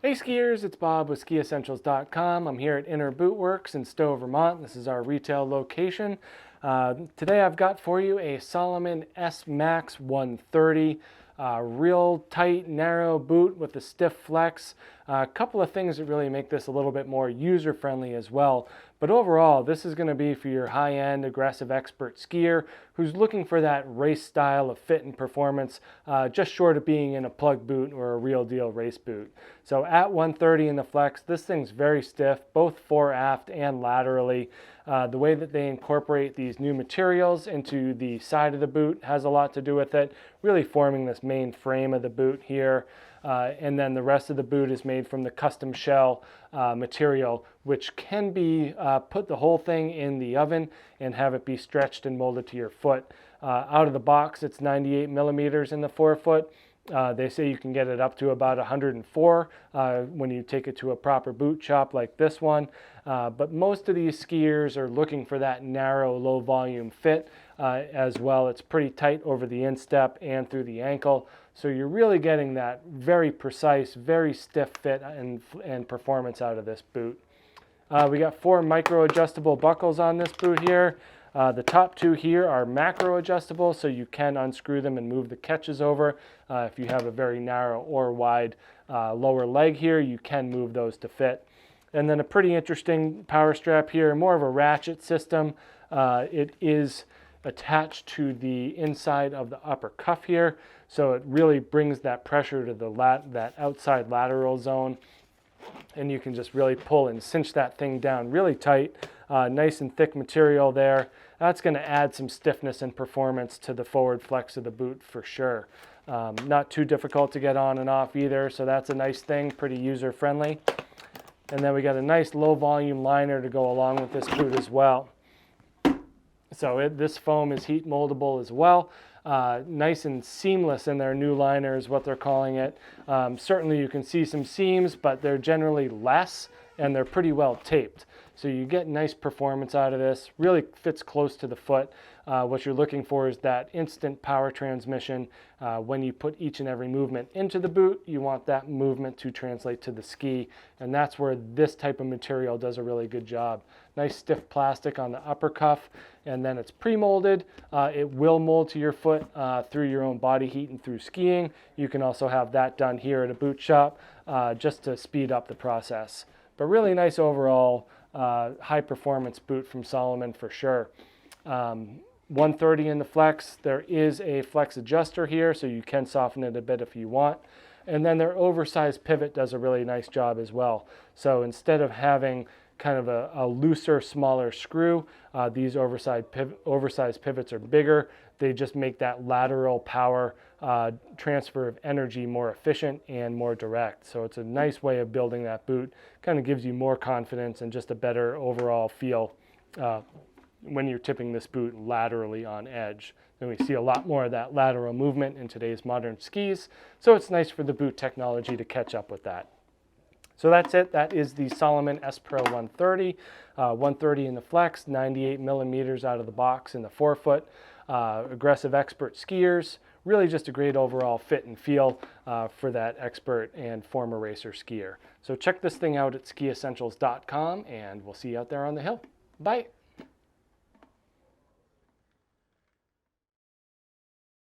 Hey skiers, it's Bob with Skiessentials.com. I'm here at Inner Boot Works in Stowe, Vermont. This is our retail location. Today I've got for you a Salomon S Max 130. Real tight, narrow boot with a stiff flex. A couple of things that really make this a little bit more user-friendly as well. But overall, this is going to be for your high-end, aggressive expert skier who's looking for that race style of fit and performance, just short of being in a plug boot or a real deal race boot. So at 130 in the flex, this thing's very stiff, both fore, aft, and laterally. The way that they incorporate these new materials into the side of the boot has a lot to do with it, really forming this main frame of the boot here. And then the rest of the boot is made from the custom shell material, which can be put the whole thing in the oven and have it be stretched and molded to your foot. Out of the box, it's 98 millimeters in the forefoot. They say you can get it up to about 104 when you take it to a proper boot shop like this one. But most of these skiers are looking for that narrow, low volume fit as well. It's pretty tight over the instep and through the ankle. So you're really getting that very precise, very stiff fit and performance out of this boot. We got 4 micro adjustable buckles on this boot here. The top 2 here are macro adjustable, so you can unscrew them and move the catches over. If you have a very narrow or wide lower leg here, you can move those to fit. And then a pretty interesting power strap here, more of a ratchet system. It is attached to the inside of the upper cuff here, so it really brings that pressure to that outside lateral zone. And you can just really pull and cinch that thing down really tight. Nice and thick material there. That's going to add some stiffness and performance to the forward flex of the boot for sure. Not too difficult to get on and off either, so that's a nice thing, pretty user friendly. And then we got a nice low volume liner to go along with this boot as well. So this foam is heat moldable as well. Nice and seamless in their new liner is what they're calling it. Certainly you can see some seams, but they're generally less and they're pretty well taped. So you get nice performance out of this, really fits close to the foot. What you're looking for is that instant power transmission. When you put each and every movement into the boot, you want that movement to translate to the ski, and that's where this type of material does a really good job. Nice stiff plastic on the upper cuff, and then it's pre-molded. It will mold to your foot through your own body heat and through skiing. You can also have that done here at a boot shop just to speed up the process. But really nice overall high performance boot from Salomon for sure. 130 in the flex. There is a flex adjuster here, so you can soften it a bit if you want. And then their oversized pivot does a really nice job as well. So instead of having kind of a looser, smaller screw, these oversized pivots are bigger. They just make that lateral power transfer of energy more efficient and more direct. So it's a nice way of building that boot. Kind of gives you more confidence and just a better overall feel when you're tipping this boot laterally on edge. And we see a lot more of that lateral movement in today's modern skis. So it's nice for the boot technology to catch up with that. So that's it. That is the Salomon S Pro 130. 130 in the flex, 98 millimeters out of the box in the forefoot. Aggressive expert skiers. Really just a great overall fit and feel for that expert and former racer skier. So check this thing out at Skiessentials.com, and we'll see you out there on the hill. Bye.